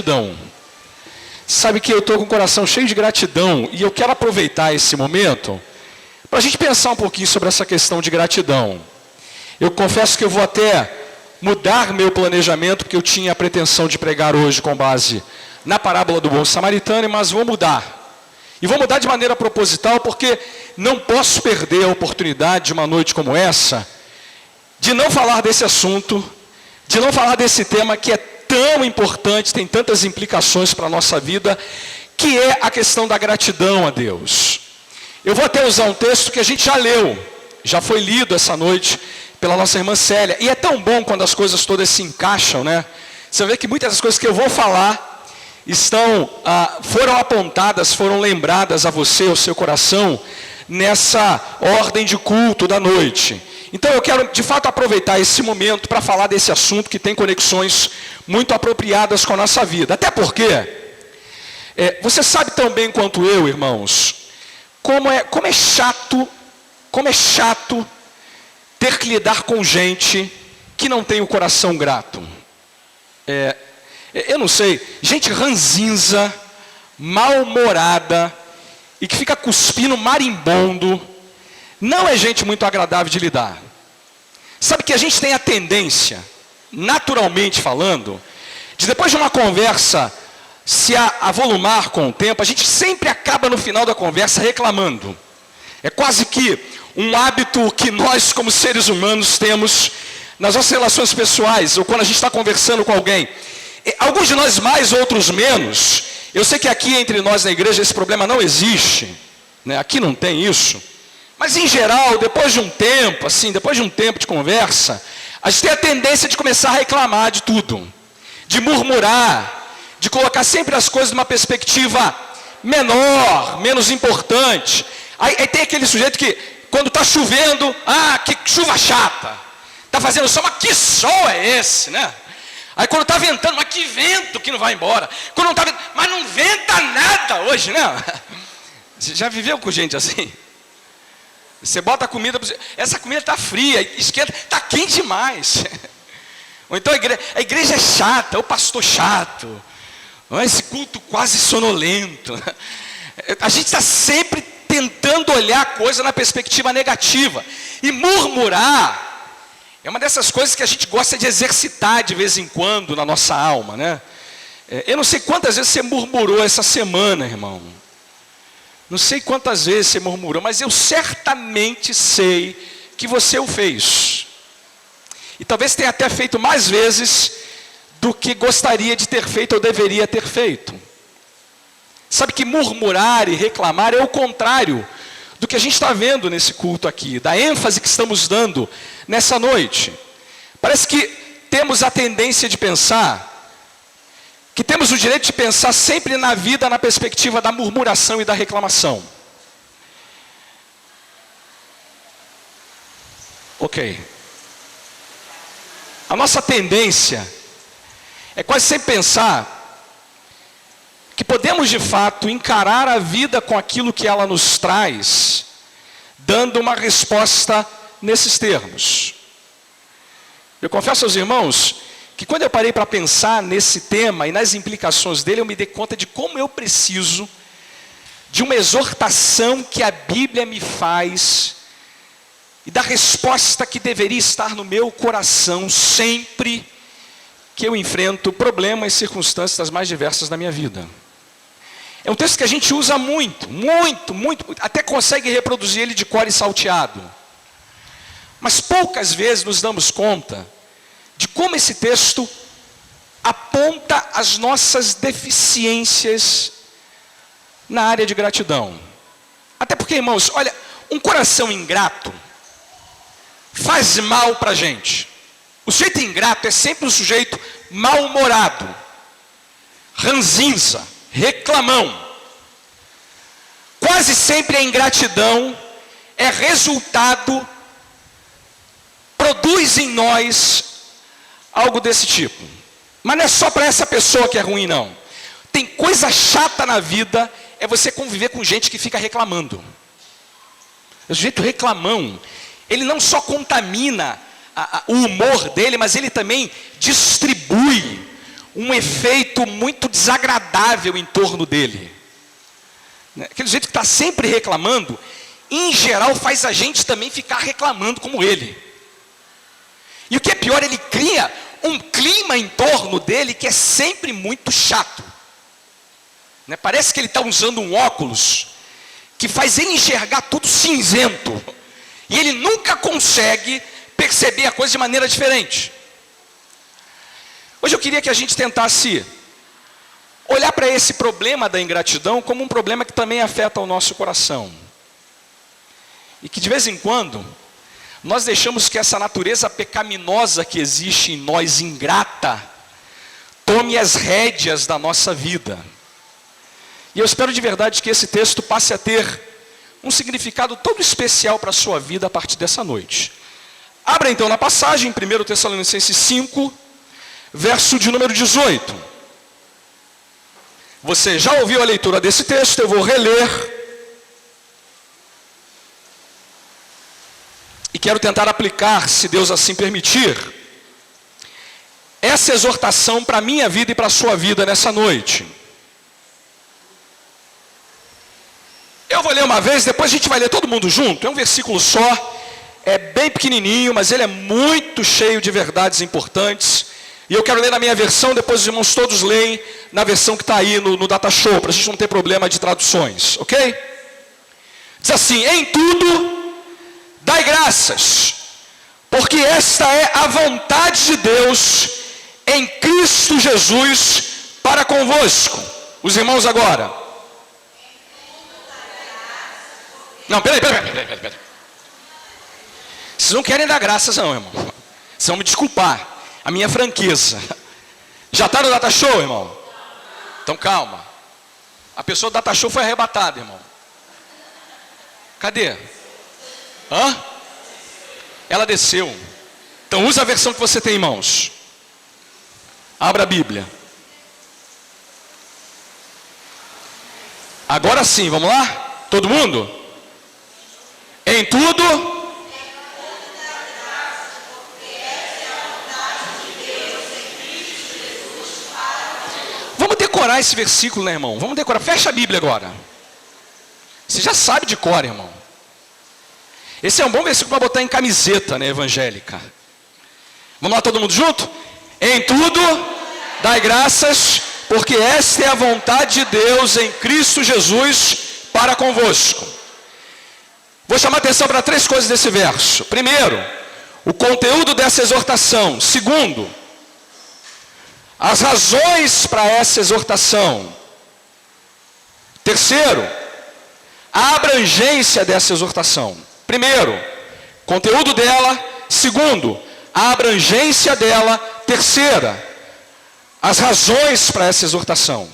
Gratidão. Sabe que eu estou com o coração cheio de gratidão e eu quero aproveitar esse momento para a gente pensar um pouquinho sobre essa questão de gratidão. Eu confesso que eu vou até mudar meu planejamento, porque eu tinha a pretensão de pregar hoje com base na parábola do bom samaritano, mas vou mudar. E vou mudar de maneira proposital, porque não posso perder a oportunidade de uma noite como essa, de não falar desse assunto, de não falar desse tema que é tão importante, tem tantas implicações para a nossa vida, que é a questão da gratidão a Deus. Eu vou até usar um texto que a gente já leu, já foi lido essa noite pela nossa irmã Célia, e é tão bom quando as coisas todas se encaixam, né? Você vê que muitas das coisas que eu vou falar foram apontadas, foram lembradas a você, ao seu coração, nessa ordem de culto da noite. Então eu quero de fato aproveitar esse momento para falar desse assunto que tem conexões muito apropriadas com a nossa vida. Até porque, você sabe tão bem quanto eu, irmãos, como é chato ter que lidar com gente que não tem o coração grato. Eu não sei, gente ranzinza, mal-humorada e que fica cuspindo marimbondo, não é gente muito agradável de lidar. Sabe que a gente tem a tendência, naturalmente falando, de depois de uma conversa se avolumar com o tempo, a gente sempre acaba no final da conversa reclamando. É quase que um hábito que nós como seres humanos temos nas nossas relações pessoais, ou quando a gente está conversando com alguém. Alguns de nós mais, outros menos. Eu sei que aqui entre nós na igreja esse problema não existe, né? Aqui não tem isso. Mas em geral, depois de um tempo, depois de um tempo de conversa, a gente tem a tendência de começar a reclamar de tudo, de murmurar, de colocar sempre as coisas numa perspectiva menor, menos importante. Aí tem aquele sujeito que, quando está chovendo, que chuva chata. Está fazendo sol, mas que sol é esse, né? Aí quando está ventando, mas que vento que não vai embora. Quando não está ventando, mas não venta nada hoje, né? Você já viveu com gente assim? Você bota a comida, essa comida está fria, esquenta, está quente demais. Ou então a igreja é chata, o pastor chato, esse culto quase sonolento. A gente está sempre tentando olhar a coisa na perspectiva negativa. E murmurar é uma dessas coisas que a gente gosta de exercitar de vez em quando na nossa alma, né? Eu não sei quantas vezes você murmurou essa semana, irmão. Não sei quantas vezes você murmurou, mas eu certamente sei que você o fez. E talvez tenha até feito mais vezes do que gostaria de ter feito ou deveria ter feito. Sabe que murmurar e reclamar é o contrário do que a gente está vendo nesse culto aqui, da ênfase que estamos dando nessa noite. Parece que temos a tendência de pensar, que temos o direito de pensar sempre na vida na perspectiva da murmuração e da reclamação. Ok. A nossa tendência é quase sempre pensar que podemos de fato encarar a vida com aquilo que ela nos traz, dando uma resposta nesses termos. Eu confesso aos irmãos que quando eu parei para pensar nesse tema e nas implicações dele, eu me dei conta de como eu preciso de uma exortação que a Bíblia me faz e da resposta que deveria estar no meu coração sempre que eu enfrento problemas e circunstâncias das mais diversas da minha vida. É um texto que a gente usa muito, até consegue reproduzir ele de cor e salteado. Mas poucas vezes nos damos conta de como esse texto aponta as nossas deficiências na área de gratidão. Até porque, irmãos, olha, um coração ingrato faz mal para a gente. O sujeito ingrato é sempre um sujeito mal-humorado, ranzinza, reclamão. Quase sempre a ingratidão é resultado, produz em nós algo desse tipo. Mas não é só para essa pessoa que é ruim, não. Tem coisa chata na vida, é você conviver com gente que fica reclamando. O sujeito reclamão, ele não só contamina o humor dele, mas ele também distribui um efeito muito desagradável em torno dele. Aquele jeito que está sempre reclamando, em geral faz a gente também ficar reclamando como ele. E o que é pior, ele cria um clima em torno dele que é sempre muito chato. Parece que ele está usando um óculos que faz ele enxergar tudo cinzento. E ele nunca consegue perceber a coisa de maneira diferente. Hoje eu queria que a gente tentasse olhar para esse problema da ingratidão como um problema que também afeta o nosso coração. E que de vez em quando, nós deixamos que essa natureza pecaminosa que existe em nós, ingrata, tome as rédeas da nossa vida. E eu espero de verdade que esse texto passe a ter um significado todo especial para a sua vida a partir dessa noite. Abra então na passagem, 1 Tessalonicenses 5, verso de número 18. Você já ouviu a leitura desse texto, eu vou reler. E quero tentar aplicar, se Deus assim permitir, essa exortação para a minha vida e para a sua vida nessa noite. Eu vou ler uma vez, depois a gente vai ler todo mundo junto. É um versículo só, é bem pequenininho, mas ele é muito cheio de verdades importantes. E eu quero ler na minha versão, depois os irmãos todos leem na versão que está aí no Data Show, para a gente não ter problema de traduções, ok? Diz assim: em tudo, dai graças, porque esta é a vontade de Deus em Cristo Jesus para convosco. Os irmãos agora. Não, peraí. Vocês não querem dar graças não, irmão. Vocês vão me desculpar, a minha franqueza. Já está no Data Show, irmão? Então calma. A pessoa do Data Show foi arrebatada, irmão. Cadê? Hã? Ela desceu. Então usa a versão que você tem em mãos. Abra a Bíblia. Agora sim, vamos lá? Todo mundo? Em tudo. Vamos decorar esse versículo, né, irmão? Vamos decorar. Fecha a Bíblia agora. Você já sabe de cor, irmão. Esse é um bom versículo para botar em camiseta, né, evangélica. Vamos lá, todo mundo junto? Em tudo, dai graças, porque esta é a vontade de Deus em Cristo Jesus para convosco. Vou chamar a atenção para 3 coisas desse verso. Primeiro, o conteúdo dessa exortação. Segundo, as razões para essa exortação. Terceiro, a abrangência dessa exortação. Primeiro, conteúdo dela. Segundo, a abrangência dela. Terceira, as razões para essa exortação.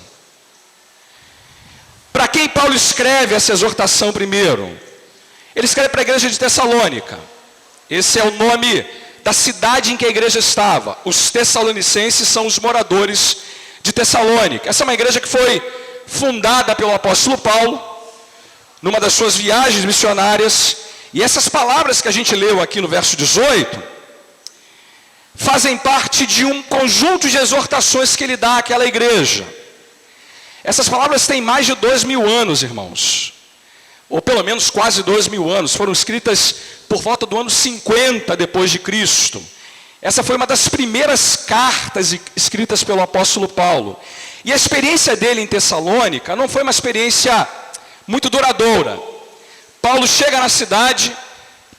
Para quem Paulo escreve essa exortação primeiro? Ele escreve para a igreja de Tessalônica. Esse é o nome da cidade em que a igreja estava. Os tessalonicenses são os moradores de Tessalônica. Essa é uma igreja que foi fundada pelo apóstolo Paulo, numa das suas viagens missionárias. E essas palavras que a gente leu aqui no verso 18, fazem parte de um conjunto de exortações que ele dá àquela igreja. Essas palavras têm mais de 2000 anos, irmãos. Ou pelo menos quase 2000 anos, foram escritas por volta do ano 50 depois de Cristo. Essa foi uma das primeiras cartas escritas pelo apóstolo Paulo. E a experiência dele em Tessalônica não foi uma experiência muito duradoura. Paulo chega na cidade,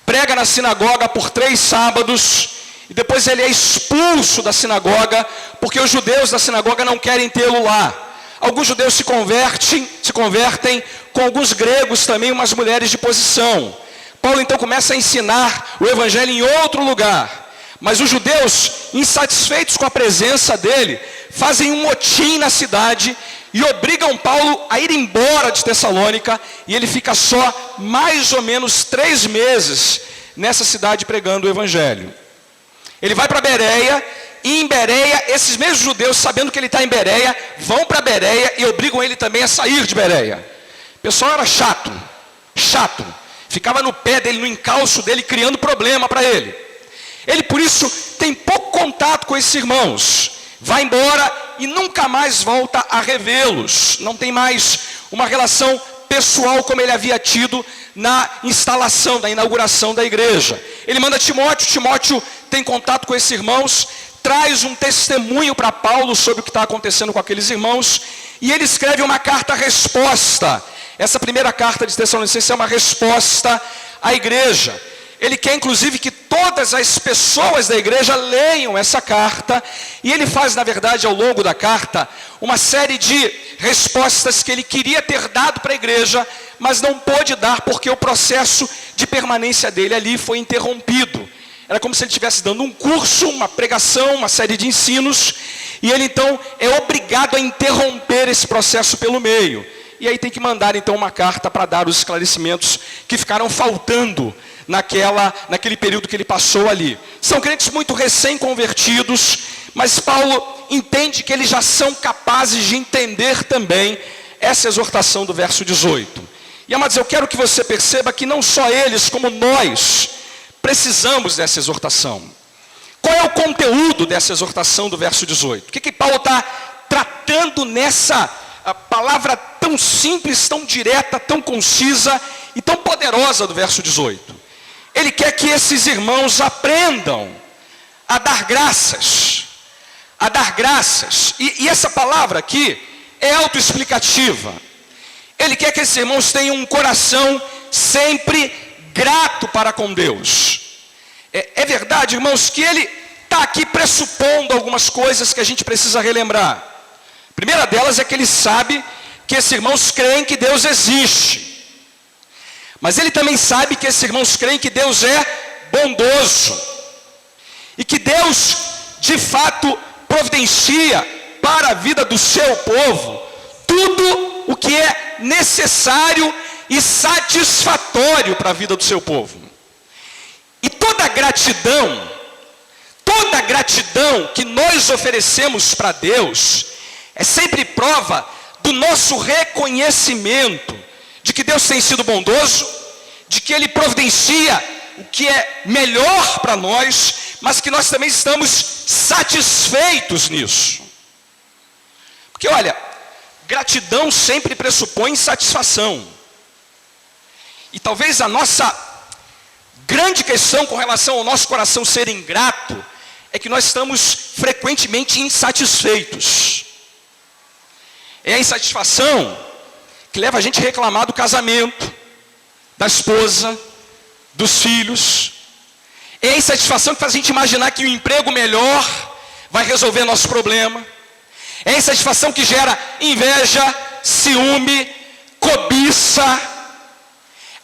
prega na sinagoga por 3 sábados, e depois ele é expulso da sinagoga, porque os judeus da sinagoga não querem tê-lo lá. Alguns judeus se convertem, com alguns gregos também, umas mulheres de posição. Paulo então começa a ensinar o evangelho em outro lugar. Mas os judeus, insatisfeitos com a presença dele, fazem um motim na cidade e obrigam Paulo a ir embora de Tessalônica. E ele fica só mais ou menos 3 meses nessa cidade pregando o evangelho. Ele vai para Bereia. E em Bereia, esses mesmos judeus, sabendo que ele está em Bereia, vão para Bereia e obrigam ele também a sair de Bereia. O pessoal era chato. Ficava no pé dele, no encalço dele, criando problema para ele. Ele, por isso, tem pouco contato com esses irmãos. vai embora e nunca mais volta a revê-los. Não tem mais uma relação pessoal como ele havia tido na instalação, na inauguração da igreja. Ele manda Timóteo, Timóteo tem contato com esses irmãos, traz um testemunho para Paulo sobre o que está acontecendo com aqueles irmãos, e ele escreve uma carta-resposta. Essa primeira carta de Tessalonicenses é uma resposta à igreja. Ele quer inclusive que todas as pessoas da igreja leiam essa carta, e ele faz, na verdade, ao longo da carta, uma série de respostas que ele queria ter dado para a igreja, mas não pôde dar porque o processo de permanência dele ali foi interrompido. Era como se ele estivesse dando um curso, uma pregação, uma série de ensinos, e ele então é obrigado a interromper esse processo pelo meio. E aí tem que mandar então uma carta para dar os esclarecimentos que ficaram faltando naquele período que ele passou ali. São crentes muito recém-convertidos, mas Paulo entende que eles já são capazes de entender também essa exortação do verso 18. E amados, eu quero que você perceba que não só eles, como nós, precisamos dessa exortação. Qual é o conteúdo dessa exortação do verso 18? O que Paulo está tratando nessa palavra tão simples, tão direta, tão concisa e tão poderosa do verso 18? Ele quer que esses irmãos aprendam a dar graças. A dar graças. E essa palavra aqui é autoexplicativa. Ele quer que esses irmãos tenham um coração sempre grato para com Deus. É verdade, irmãos, que ele está aqui pressupondo algumas coisas que a gente precisa relembrar. A primeira delas é que ele sabe que esses irmãos creem que Deus existe. Mas ele também sabe que esses irmãos creem que Deus é bondoso. E que Deus, de fato, providencia para a vida do seu povo tudo o que é necessário e satisfatório para a vida do seu povo. E toda gratidão que nós oferecemos para Deus é sempre prova do nosso reconhecimento de que Deus tem sido bondoso, de que Ele providencia o que é melhor para nós, mas que nós também estamos satisfeitos nisso. Porque olha, gratidão sempre pressupõe satisfação. E talvez a nossa grande questão com relação ao nosso coração ser ingrato é que nós estamos frequentemente insatisfeitos. É a insatisfação que leva a gente a reclamar do casamento, da esposa, dos filhos. É a insatisfação que faz a gente imaginar que o emprego melhor vai resolver nosso problema. É a insatisfação que gera inveja, ciúme, cobiça.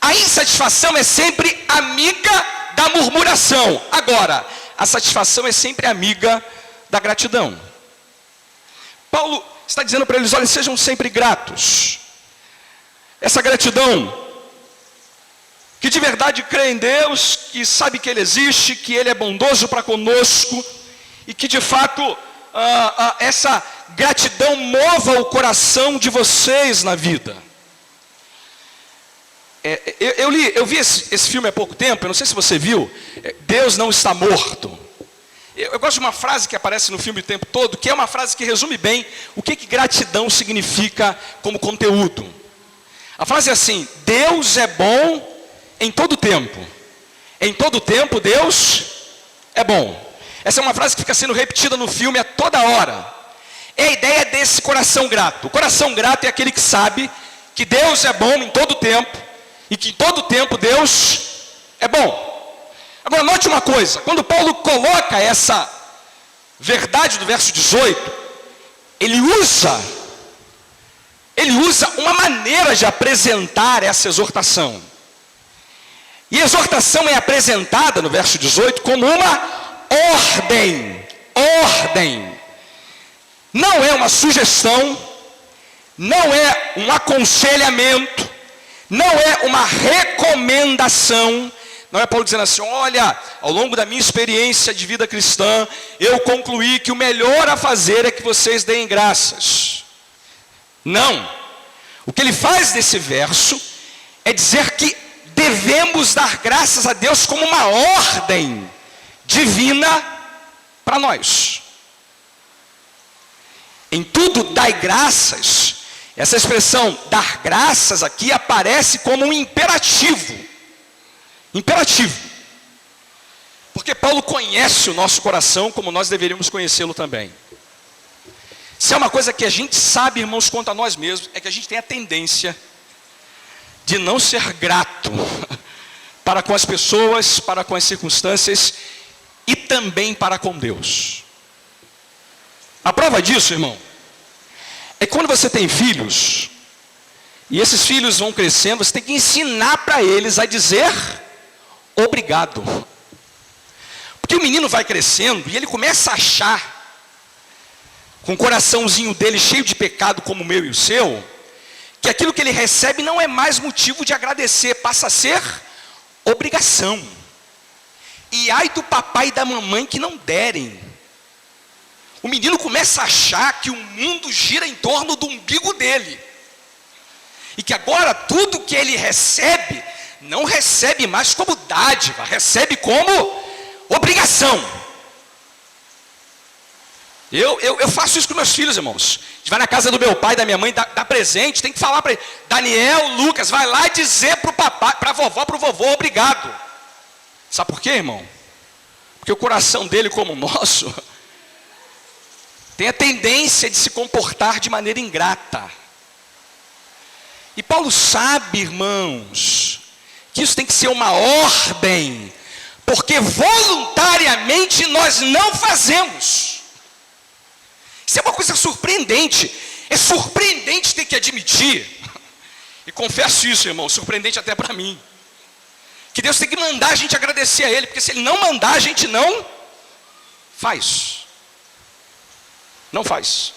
A insatisfação é sempre amiga da murmuração. Agora, a satisfação é sempre amiga da gratidão. Paulo está dizendo para eles, olha, sejam sempre gratos. Essa gratidão, que de verdade crê em Deus, que sabe que Ele existe, que Ele é bondoso para conosco, e que de fato essa gratidão mova o coração de vocês na vida. Eu vi esse filme há pouco tempo, eu não sei se você viu, Deus não está morto. Eu gosto de uma frase que aparece no filme o tempo todo, que é uma frase que resume bem o que gratidão significa como conteúdo. A frase é assim: Deus é bom em todo tempo. Em todo tempo Deus é bom. Essa é uma frase que fica sendo repetida no filme a toda hora. É a ideia desse coração grato. O coração grato é aquele que sabe que Deus é bom em todo tempo e que em todo tempo Deus é bom. Agora note uma coisa, quando Paulo coloca essa verdade do verso 18, ele usa uma maneira de apresentar essa exortação. E a exortação é apresentada no verso 18 como uma ordem. Ordem. Não é uma sugestão, não é um aconselhamento, não é uma recomendação. Não é Paulo dizendo assim, olha, ao longo da minha experiência de vida cristã, eu concluí que o melhor a fazer é que vocês deem graças. Não. O que ele faz nesse verso é dizer que devemos dar graças a Deus como uma ordem divina para nós. Em tudo dai graças. Essa expressão dar graças aqui aparece como um imperativo. Imperativo. Porque Paulo conhece o nosso coração como nós deveríamos conhecê-lo também. Se é uma coisa que a gente sabe, irmãos, quanto a nós mesmos, é que a gente tem a tendência de não ser grato para com as pessoas, para com as circunstâncias e também para com Deus. A prova disso, irmão, é quando você tem filhos, e esses filhos vão crescendo, você tem que ensinar para eles a dizer obrigado. Porque o menino vai crescendo e ele começa a achar, com o coraçãozinho dele cheio de pecado como o meu e o seu, que aquilo que ele recebe não é mais motivo de agradecer, passa a ser obrigação. E ai do papai e da mamãe que não derem. O menino começa a achar que o mundo gira em torno do umbigo dele. E que agora tudo que ele recebe, não recebe mais como dádiva, recebe como obrigação. Eu faço isso com meus filhos, irmãos. A gente vai na casa do meu pai, da minha mãe, dá presente, tem que falar para ele. Daniel, Lucas, vai lá dizer para o papai, para a vovó, para o vovô, obrigado. Sabe por quê, irmão? Porque o coração dele, como o nosso, tem a tendência de se comportar de maneira ingrata. E Paulo sabe, irmãos, que isso tem que ser uma ordem, porque voluntariamente nós não fazemos. Isso é uma coisa surpreendente. É surpreendente ter que admitir. E confesso isso, irmão, surpreendente até para mim. Que Deus tem que mandar a gente agradecer a Ele, porque se Ele não mandar, a gente não faz. Não faz.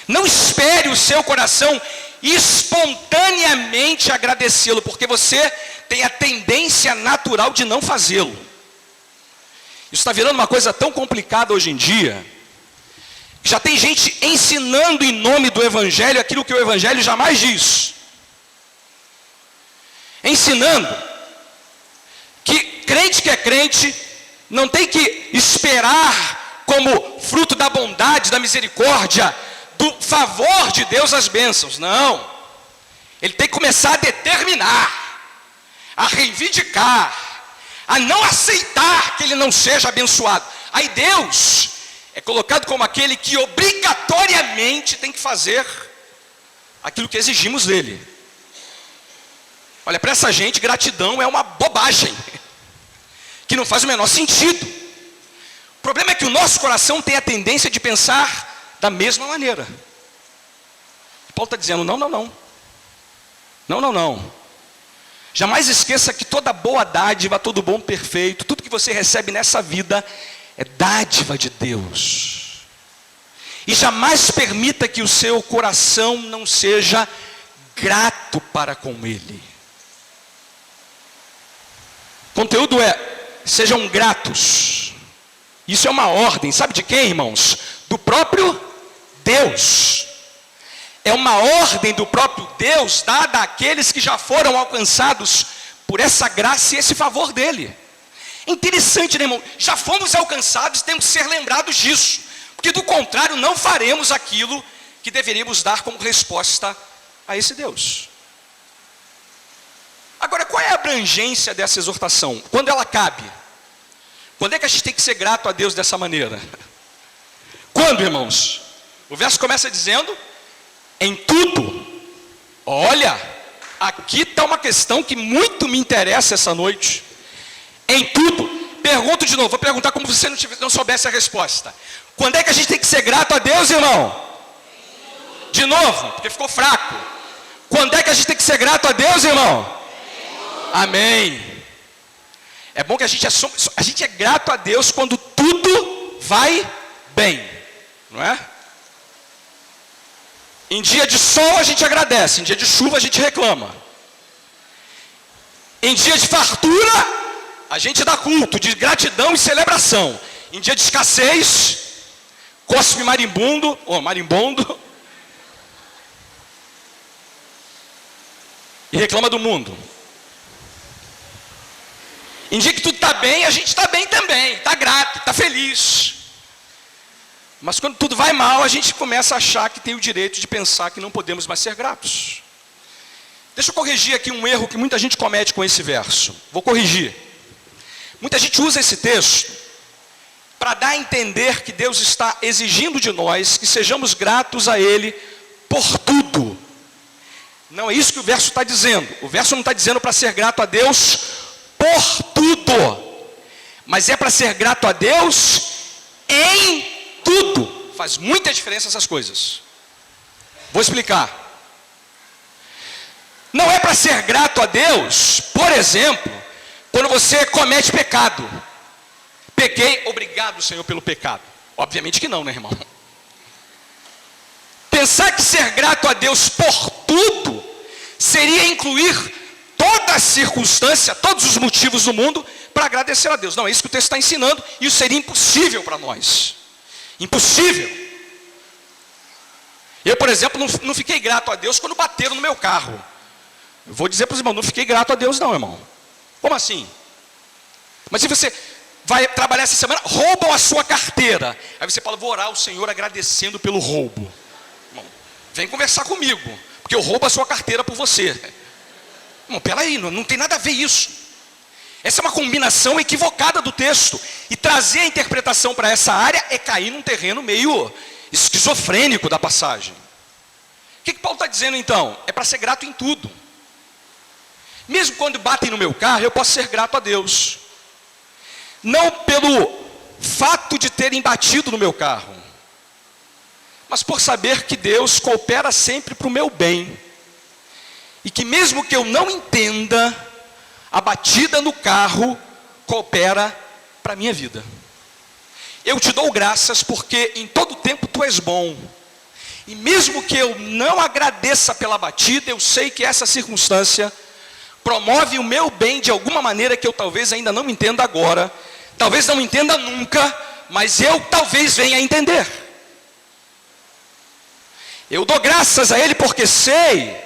Não espere o seu coração espontaneamente agradecê-lo, porque você tem a tendência natural de não fazê-lo. Isso está virando uma coisa tão complicada hoje em dia. Já tem gente ensinando em nome do Evangelho aquilo que o Evangelho jamais diz. Ensinando que crente que é crente não tem que esperar como fruto da bondade, da misericórdia, do favor de Deus as bênçãos. Não. Ele tem que começar a determinar, a reivindicar, a não aceitar que ele não seja abençoado. Aí Deus é colocado como aquele que obrigatoriamente tem que fazer aquilo que exigimos dele. Olha, para essa gente, gratidão é uma bobagem, que não faz o menor sentido. O problema é que o nosso coração tem a tendência de pensar da mesma maneira. Paulo está dizendo, não. Jamais esqueça que toda boa dádiva, todo bom perfeito, tudo que você recebe nessa vida é dádiva de Deus. E jamais permita que o seu coração não seja grato para com Ele. O conteúdo é, sejam gratos. Isso é uma ordem, sabe de quem, irmãos? Do próprio Deus. É uma ordem do próprio Deus, dada àqueles que já foram alcançados por essa graça e esse favor dele. Interessante, né, irmão? Já fomos alcançados, temos que ser lembrados disso. Porque do contrário, não faremos aquilo que deveríamos dar como resposta a esse Deus. Agora, qual é a abrangência dessa exortação? Quando ela cabe? Quando é que a gente tem que ser grato a Deus dessa maneira? Quando, irmãos? O verso começa dizendo, em tudo. Olha, aqui está uma questão que muito me interessa essa noite. Em tudo. Pergunto de novo, vou perguntar como se você não soubesse a resposta. Quando é que a gente tem que ser grato a Deus, irmão? De novo, porque ficou fraco. Quando é que a gente tem que ser grato a Deus, irmão? Amém. É bom que a gente é grato a Deus quando tudo vai bem, não é? Em dia de sol a gente agradece, em dia de chuva a gente reclama. Em dia de fartura a gente dá culto de gratidão e celebração. Em dia de escassez, cospe marimbondo, e reclama do mundo. Em dia que tudo está bem, a gente está bem também, está grato, está feliz. Mas quando tudo vai mal, a gente começa a achar que tem o direito de pensar que não podemos mais ser gratos. Deixa eu corrigir aqui um erro que muita gente comete com esse verso. Vou corrigir. Muita gente usa esse texto para dar a entender que Deus está exigindo de nós que sejamos gratos a Ele por tudo. Não é isso que o verso está dizendo. O verso não está dizendo para ser grato a Deus por tudo, mas é para ser grato a Deus em tudo. Faz muita diferença essas coisas. Vou explicar. Não é para ser grato a Deus, por exemplo, quando você comete pecado. Pequei, obrigado, Senhor, pelo pecado. Obviamente que não, né, irmão? Pensar que ser grato a Deus por tudo seria incluir toda a circunstância, todos os motivos do mundo para agradecer a Deus. Não, é isso que o texto está ensinando, e isso seria impossível para nós. Impossível. Eu, por exemplo, não fiquei grato a Deus quando bateram no meu carro. Eu vou dizer para os irmãos, não fiquei grato a Deus não, irmão. Como assim? Mas se você vai trabalhar essa semana, roubam a sua carteira. Aí você fala, vou orar ao Senhor agradecendo pelo roubo. Irmão, vem conversar comigo, porque eu roubo a sua carteira por você. Irmão, peraí, não tem nada a ver isso. Essa é uma combinação equivocada do texto. E trazer a interpretação para essa área é cair num terreno meio esquizofrênico da passagem. O que Paulo está dizendo então? É para ser grato em tudo. Mesmo quando batem no meu carro, eu posso ser grato a Deus. Não pelo fato de terem batido no meu carro, mas por saber que Deus coopera sempre para o meu bem. E que mesmo que eu não entenda, a batida no carro coopera para a minha vida. Eu te dou graças porque em todo tempo tu és bom. E mesmo que eu não agradeça pela batida, eu sei que essa circunstância promove o meu bem de alguma maneira que eu talvez ainda não entenda agora. Talvez não entenda nunca, mas eu talvez venha a entender. Eu dou graças a Ele porque sei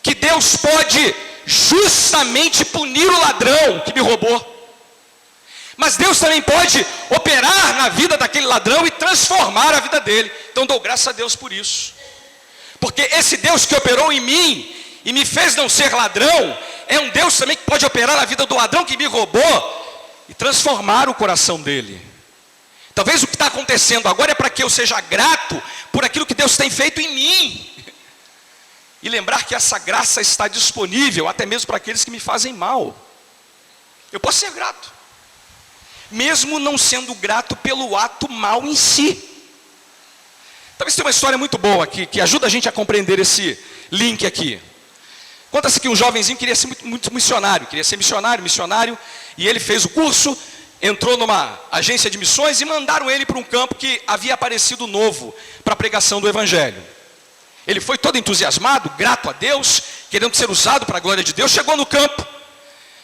que Deus pode justamente punir o ladrão que me roubou. Mas Deus também pode operar na vida daquele ladrão e transformar a vida dele. Então dou graças a Deus por isso. Porque esse Deus que operou em mim e me fez não ser ladrão, é um Deus também que pode operar na vida do ladrão que me roubou e transformar o coração dele. Talvez o que está acontecendo agora é para que eu seja grato por aquilo que Deus tem feito em mim. E lembrar que essa graça está disponível até mesmo para aqueles que me fazem mal. Eu posso ser grato, mesmo não sendo grato pelo ato mal em si. Talvez tenha uma história muito boa aqui, que ajuda a gente a compreender esse link aqui. Conta-se que um jovenzinho queria ser muito missionário, e ele fez o curso, entrou numa agência de missões e mandaram ele para um campo que havia aparecido novo para a pregação do Evangelho. Ele foi todo entusiasmado, grato a Deus, querendo ser usado para a glória de Deus. Chegou no campo,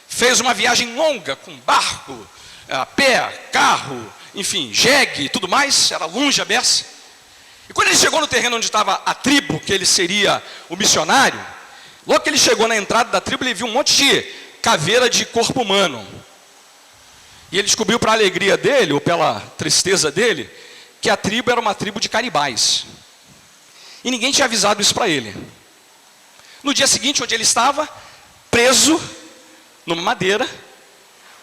fez uma viagem longa, com barco, a pé, carro, enfim, jegue e tudo mais, era longe a beça. E quando ele chegou no terreno onde estava a tribo, que ele seria o missionário, logo que ele chegou na entrada da tribo, ele viu um monte de caveira de corpo humano. E ele descobriu, para a alegria dele, ou pela tristeza dele, que a tribo era uma tribo de canibais. E ninguém tinha avisado isso para ele. No dia seguinte, onde ele estava, preso numa madeira,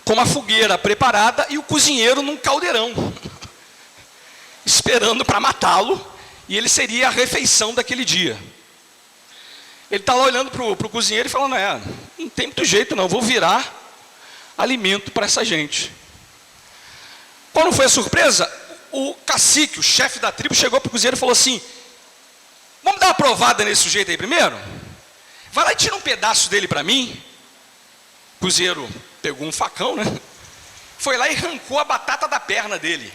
com uma fogueira preparada e o cozinheiro num caldeirão, esperando para matá-lo, e ele seria a refeição daquele dia. Ele está lá olhando para o cozinheiro e falando, não tem muito jeito não, vou virar alimento para essa gente. Qual não foi a surpresa? O cacique, o chefe da tribo, chegou para o cozinheiro e falou assim, vamos dar uma provada nesse sujeito aí primeiro? Vai lá e tira um pedaço dele para mim. O cozinheiro pegou um facão, né? Foi lá e arrancou a batata da perna dele.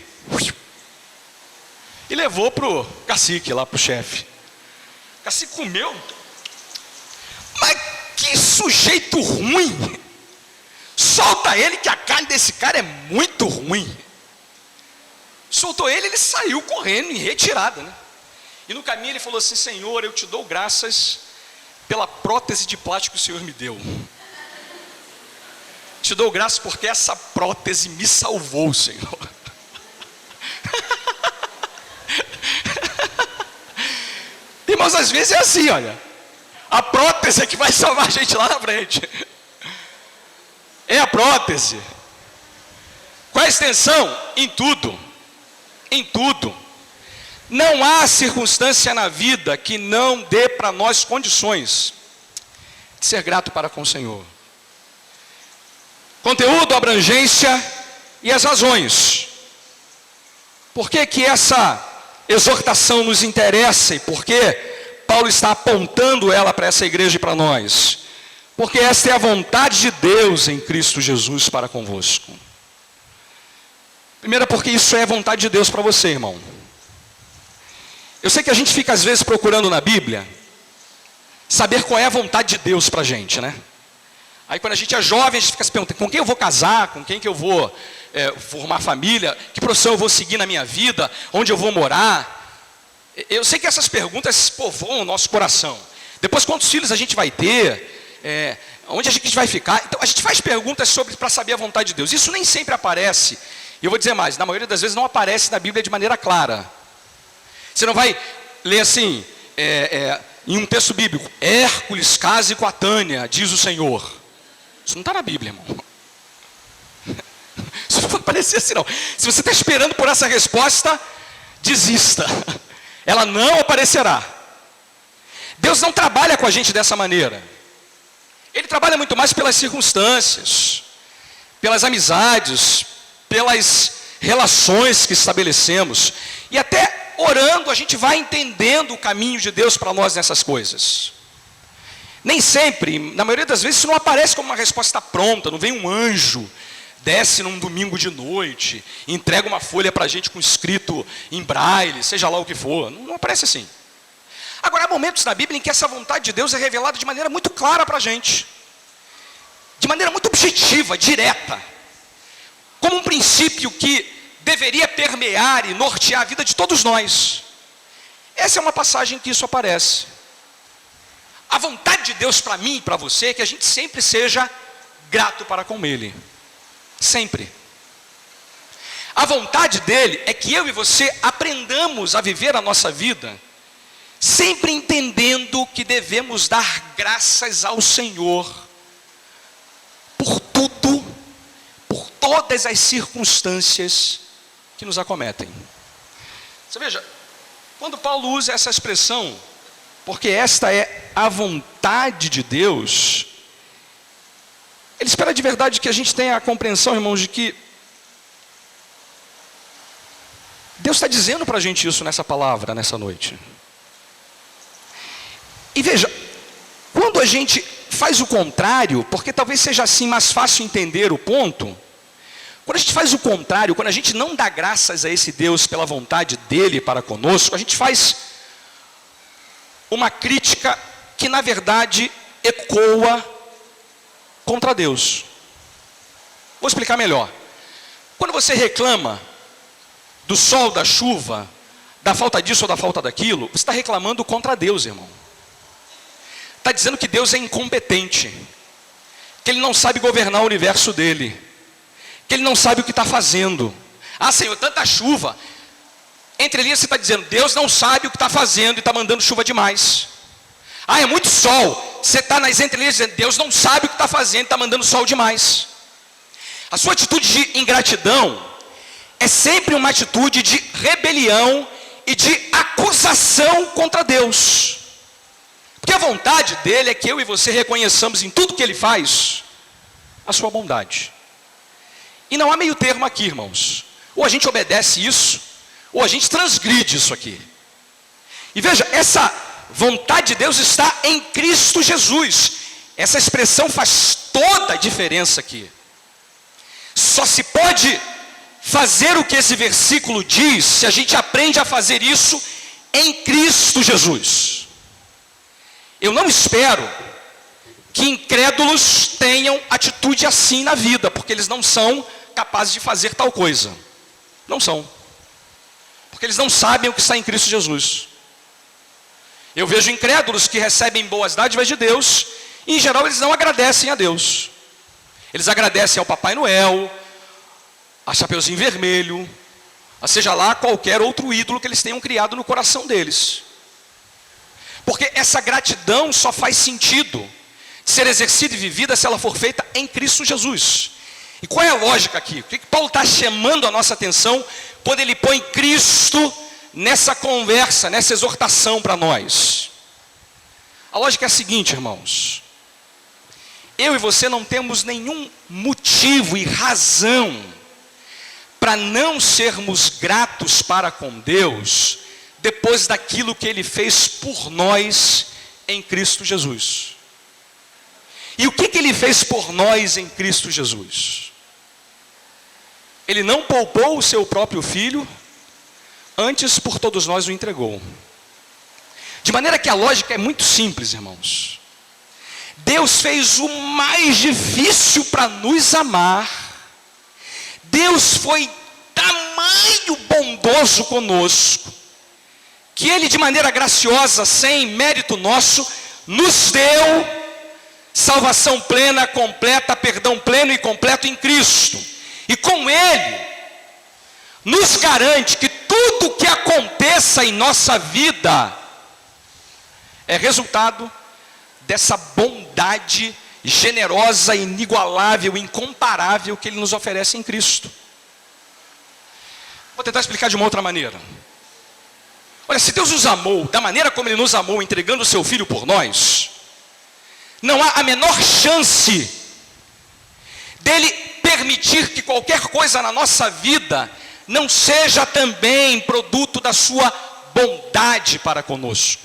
E levou para o cacique, lá para o chefe. O cacique comeu. Mas que sujeito ruim. Solta ele que a carne desse cara é muito ruim. Soltou ele, ele saiu correndo em retirada, né? E no caminho ele falou assim, Senhor, eu te dou graças pela prótese de plástico que o Senhor me deu. Te dou graças porque essa prótese me salvou, Senhor. irmãos, às vezes é assim, olha. A prótese é que vai salvar a gente lá na frente. É a prótese. Qual é a extensão? Em tudo. Em tudo. Não há circunstância na vida que não dê para nós condições de ser grato para com o Senhor. Conteúdo, abrangência e as razões. Por que que essa exortação nos interessa e por que Paulo está apontando ela para essa igreja e para nós? Porque esta é a vontade de Deus em Cristo Jesus para convosco. Primeiro, porque isso é vontade de Deus para você, irmão. Eu sei que a gente fica às vezes procurando na Bíblia saber qual é a vontade de Deus para a gente, né? Aí quando a gente é jovem, a gente fica se perguntando, com quem eu vou casar, com quem que eu vou formar família, que profissão eu vou seguir na minha vida, onde eu vou morar. Eu sei que essas perguntas povoam o nosso coração. Depois, quantos filhos a gente vai ter, onde a gente vai ficar. Então a gente faz perguntas para saber a vontade de Deus. Isso nem sempre aparece, e eu vou dizer mais, na maioria das vezes não aparece na Bíblia de maneira clara. Você não vai ler assim, em um texto bíblico, Hércules case com a Tânia, diz o Senhor. Isso não está na Bíblia, irmão. Isso não vai aparecer assim não. Se você está esperando por essa resposta, desista. Ela não aparecerá. Deus não trabalha com a gente dessa maneira. Ele trabalha muito mais pelas circunstâncias, pelas amizades, pelas relações que estabelecemos. E até orando a gente vai entendendo o caminho de Deus para nós nessas coisas. Nem sempre, na maioria das vezes, isso não aparece como uma resposta pronta. Não vem um anjo, desce num domingo de noite, entrega uma folha para a gente com escrito em braille, seja lá o que for. Não aparece assim. Agora, há momentos na Bíblia em que essa vontade de Deus é revelada de maneira muito clara para a gente. De maneira muito objetiva, direta. Como um princípio que deveria permear e nortear a vida de todos nós. Essa é uma passagem que isso aparece. A vontade de Deus para mim e para você é que a gente sempre seja grato para com Ele. Sempre. A vontade dele é que eu e você aprendamos a viver a nossa vida sempre entendendo que devemos dar graças ao Senhor por tudo, por todas as circunstâncias que nos acometem. Você veja, quando Paulo usa essa expressão, porque esta é a vontade de Deus, ele espera de verdade que a gente tenha a compreensão, irmãos, de que Deus está dizendo para a gente isso nessa palavra, nessa noite. E veja, quando a gente faz o contrário, porque talvez seja assim mais fácil entender o ponto, quando a gente faz o contrário, quando a gente não dá graças a esse Deus pela vontade dele para conosco, a gente faz uma crítica que na verdade ecoa contra Deus. Vou explicar melhor. Quando você reclama do sol, da chuva, da falta disso ou da falta daquilo, você está reclamando contra Deus, irmão. Está dizendo que Deus é incompetente, que Ele não sabe governar o universo dele, que Ele não sabe o que está fazendo. Ah, Senhor, tanta chuva. Entre linhas você está dizendo, Deus não sabe o que está fazendo e está mandando chuva demais. Ah, é muito sol. Você está nas entrelinhas dizendo, Deus não sabe o que está fazendo e está mandando sol demais. A sua atitude de ingratidão é sempre uma atitude de rebelião e de acusação contra Deus. Porque a vontade dele é que eu e você reconheçamos em tudo que ele faz a sua bondade. E não há meio termo aqui, irmãos. Ou a gente obedece isso, ou a gente transgride isso aqui. E veja, essa vontade de Deus está em Cristo Jesus. Essa expressão faz toda a diferença aqui. Só se pode fazer o que esse versículo diz se a gente aprende a fazer isso em Cristo Jesus. Eu não espero que incrédulos tenham atitude assim na vida, porque eles não são capazes de fazer tal coisa. Não são. Porque eles não sabem o que está em Cristo Jesus. Eu vejo incrédulos que recebem boas dádivas de Deus, e em geral eles não agradecem a Deus. Eles agradecem ao Papai Noel, a Chapeuzinho Vermelho, a seja lá qualquer outro ídolo que eles tenham criado no coração deles. Porque essa gratidão só faz sentido ser exercida e vivida se ela for feita em Cristo Jesus. E qual é a lógica aqui? O que Paulo está chamando a nossa atenção quando ele põe Cristo nessa conversa, nessa exortação para nós? A lógica é a seguinte, irmãos. Eu e você não temos nenhum motivo e razão para não sermos gratos para com Deus depois daquilo que Ele fez por nós em Cristo Jesus. E o que Ele fez por nós em Cristo Jesus? Ele não poupou o seu próprio Filho, antes por todos nós o entregou. De maneira que a lógica é muito simples, irmãos. Deus fez o mais difícil para nos amar. Deus foi tamanho bondoso conosco, que Ele de maneira graciosa, sem mérito nosso, nos deu salvação plena, completa, perdão pleno e completo em Cristo. E com Ele, nos garante que tudo que aconteça em nossa vida é resultado dessa bondade generosa, inigualável, incomparável que Ele nos oferece em Cristo. Vou tentar explicar de uma outra maneira. Olha, se Deus nos amou da maneira como Ele nos amou, entregando o seu Filho por nós, não há a menor chance dEle permitir que qualquer coisa na nossa vida não seja também produto da sua bondade para conosco.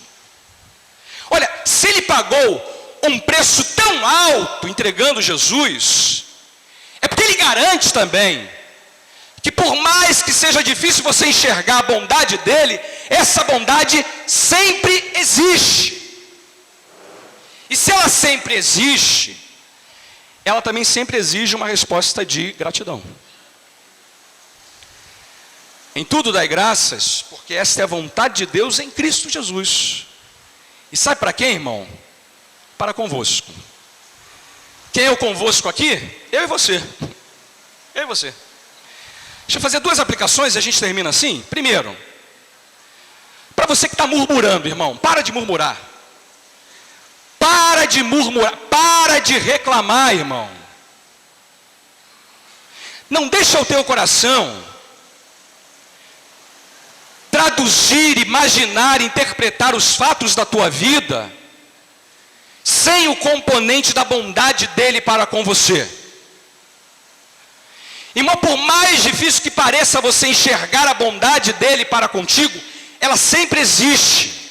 Olha, se Ele pagou um preço tão alto entregando Jesus, é porque Ele garante também que por mais que seja difícil você enxergar a bondade dEle, essa bondade sempre existe. E se ela sempre existe, ela também sempre exige uma resposta de gratidão. Em tudo dai graças, porque esta é a vontade de Deus em Cristo Jesus. E sabe para quem, irmão? Para convosco. Quem é o convosco aqui? Eu e você. Eu e você. Deixa eu fazer duas aplicações e a gente termina assim. Primeiro, para você que está murmurando, irmão, para de murmurar. Para de murmurar, para de reclamar, irmão. Não deixa o teu coração traduzir, imaginar, interpretar os fatos da tua vida sem o componente da bondade dele para com você. Irmão, por mais difícil que pareça você enxergar a bondade dele para contigo, ela sempre existe.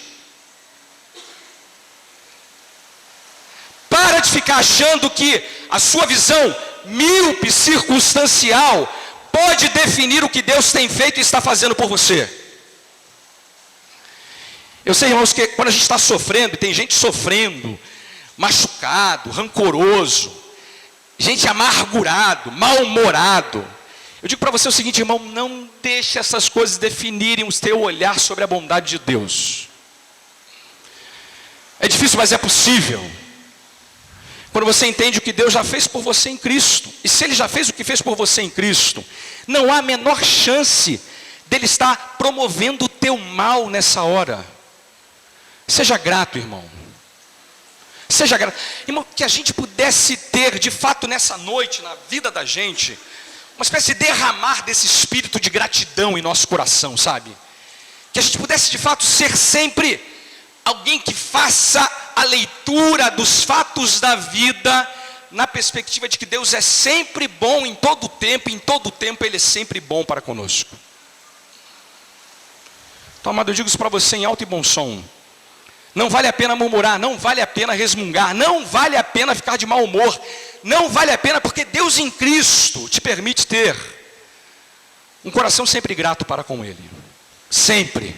Para de ficar achando que a sua visão míope, circunstancial, pode definir o que Deus tem feito e está fazendo por você. Eu sei, irmãos, que quando a gente está sofrendo, tem gente sofrendo, machucado, rancoroso, gente amargurado, mal-humorado. Eu digo para você o seguinte, irmão, não deixe essas coisas definirem o teu olhar sobre a bondade de Deus. É difícil, mas é possível. Quando você entende o que Deus já fez por você em Cristo. E se Ele já fez o que fez por você em Cristo, não há a menor chance dele estar promovendo o teu mal nessa hora. Seja grato, irmão. Seja grato. Irmão, que a gente pudesse ter, de fato, nessa noite, na vida da gente, uma espécie de derramar desse espírito de gratidão em nosso coração, sabe? Que a gente pudesse, de fato, ser sempre alguém que faça a leitura dos fatos da vida na perspectiva de que Deus é sempre bom em todo tempo Ele é sempre bom para conosco. Então, amado, eu digo isso para você em alto e bom som. Não vale a pena murmurar, não vale a pena resmungar, não vale a pena ficar de mau humor, não vale a pena, porque Deus em Cristo te permite ter um coração sempre grato para com Ele. Sempre.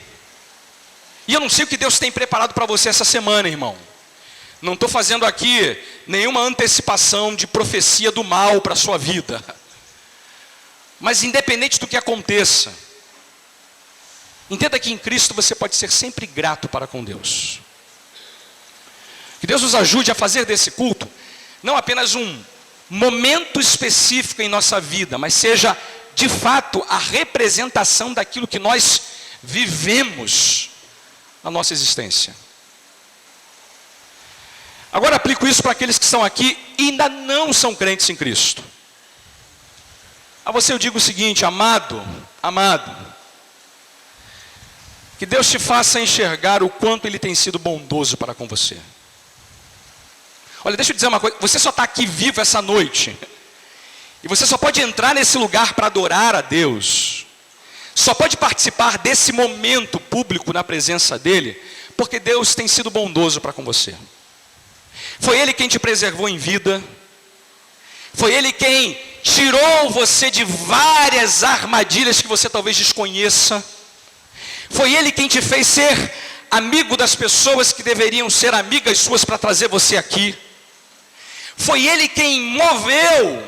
E eu não sei o que Deus tem preparado para você essa semana, irmão. Não estou fazendo aqui nenhuma antecipação de profecia do mal para a sua vida. Mas independente do que aconteça, entenda que em Cristo você pode ser sempre grato para com Deus. Que Deus nos ajude a fazer desse culto não apenas um momento específico em nossa vida, mas seja de fato a representação daquilo que nós vivemos na nossa existência. Agora aplico isso para aqueles que estão aqui e ainda não são crentes em Cristo. A você eu digo o seguinte: amado, que Deus te faça enxergar o quanto Ele tem sido bondoso para com você. Olha, deixa eu dizer uma coisa, você só está aqui vivo essa noite, e você só pode entrar nesse lugar para adorar a Deus, só pode participar desse momento público na presença dEle, porque Deus tem sido bondoso para com você. Foi Ele quem te preservou em vida, foi Ele quem tirou você de várias armadilhas que você talvez desconheça, foi Ele quem te fez ser amigo das pessoas que deveriam ser amigas suas para trazer você aqui, foi Ele quem moveu,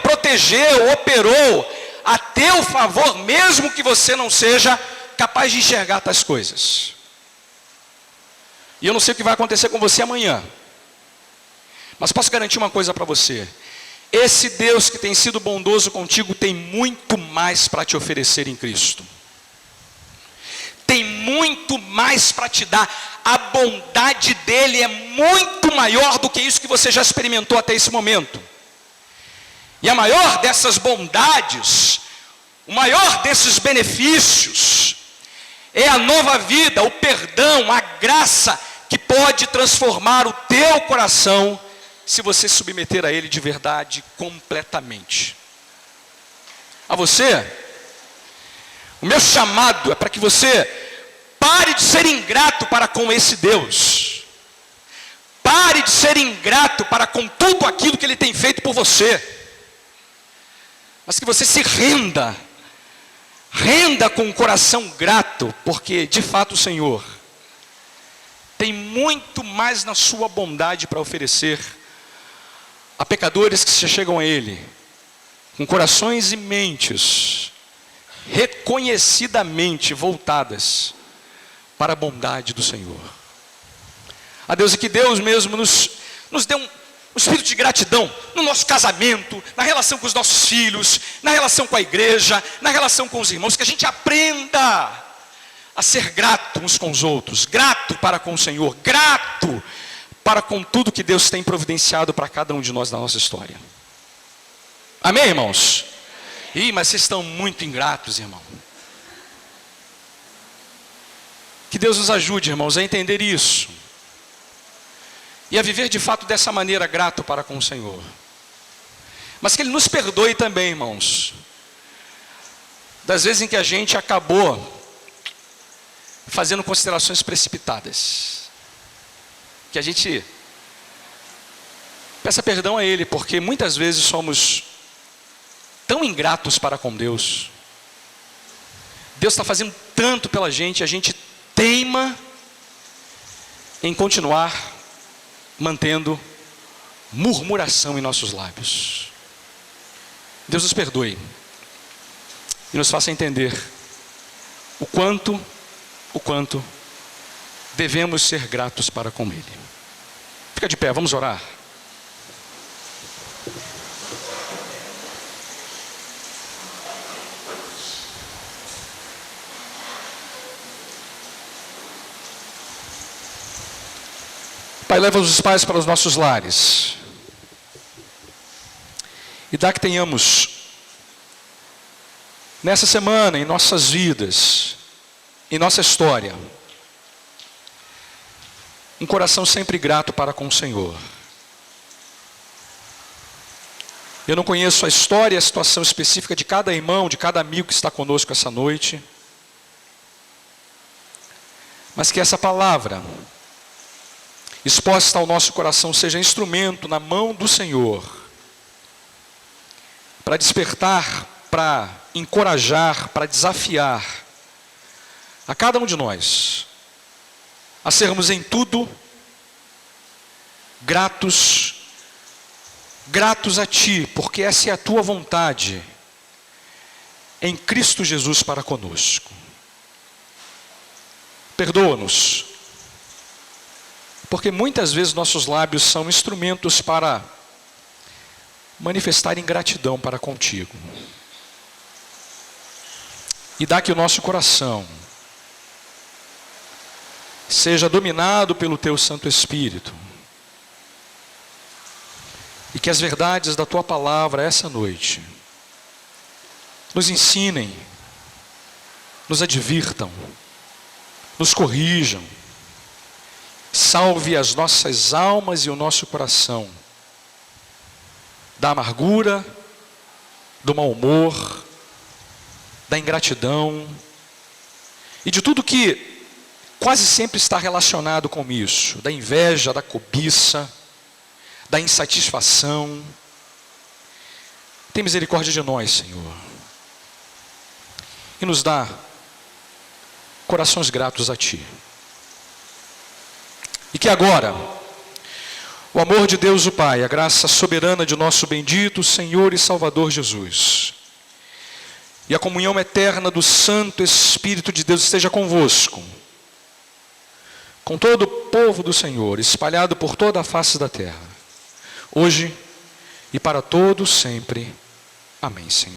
protegeu, operou a teu favor, mesmo que você não seja capaz de enxergar tais coisas. E eu não sei o que vai acontecer com você amanhã, mas posso garantir uma coisa para você: esse Deus que tem sido bondoso contigo tem muito mais para te oferecer em Cristo. Tem muito mais para te dar. A bondade dele é muito maior do que isso que você já experimentou até esse momento. E a maior dessas bondades, o maior desses benefícios, é a nova vida, o perdão, a graça que pode transformar o teu coração, se você se submeter a Ele de verdade, completamente. A você, o meu chamado é para que você pare de ser ingrato para com esse Deus. Pare de ser ingrato para com tudo aquilo que Ele tem feito por você. Mas que você se renda com um coração grato, porque de fato o Senhor tem muito mais na sua bondade para oferecer a pecadores que se chegam a Ele, com corações e mentes reconhecidamente voltadas para a bondade do Senhor. A Deus, e que Deus mesmo nos dê um espírito de gratidão no nosso casamento, na relação com os nossos filhos, na relação com a igreja, na relação com os irmãos, que a gente aprenda a ser grato uns com os outros, grato para com o Senhor, grato para com tudo que Deus tem providenciado para cada um de nós na nossa história. Amém, irmãos? Mas vocês estão muito ingratos, irmão. Que Deus nos ajude, irmãos, a entender isso e a viver de fato dessa maneira, grato para com o Senhor. Mas que Ele nos perdoe também, irmãos, das vezes em que a gente acabou fazendo considerações precipitadas. Que a gente peça perdão a Ele, porque muitas vezes somos tão ingratos para com Deus. Deus está fazendo tanto pela gente, a gente teima em continuar mantendo murmuração em nossos lábios. Deus nos perdoe e nos faça entender o quanto devemos ser gratos para com Ele. Fica de pé, vamos orar. Pai, leva os pais para os nossos lares e dá que tenhamos nessa semana, em nossas vidas, em nossa história, um coração sempre grato para com o Senhor. Eu não conheço a história e a situação específica de cada irmão, de cada amigo que está conosco essa noite, mas que essa palavra exposta ao nosso coração seja instrumento na mão do Senhor, para despertar, para encorajar, para desafiar a cada um de nós a sermos em tudo gratos a Ti, porque essa é a Tua vontade em Cristo Jesus para conosco. Perdoa-nos, porque muitas vezes nossos lábios são instrumentos para manifestar ingratidão para contigo. E dá que o nosso coração seja dominado pelo Teu Santo Espírito, que as verdades da tua palavra essa noite nos ensinem, nos advirtam, nos corrijam, salve as nossas almas e o nosso coração da amargura, do mau humor, da ingratidão e de tudo que quase sempre está relacionado com isso, da inveja, da cobiça, da insatisfação. Tem misericórdia de nós, Senhor, e nos dá corações gratos a Ti. E que agora o amor de Deus o Pai, a graça soberana de nosso bendito Senhor e Salvador Jesus, e a comunhão eterna do Santo Espírito de Deus esteja convosco, com todo o povo do Senhor, espalhado por toda a face da terra, hoje e para todos sempre. Amém, Senhor.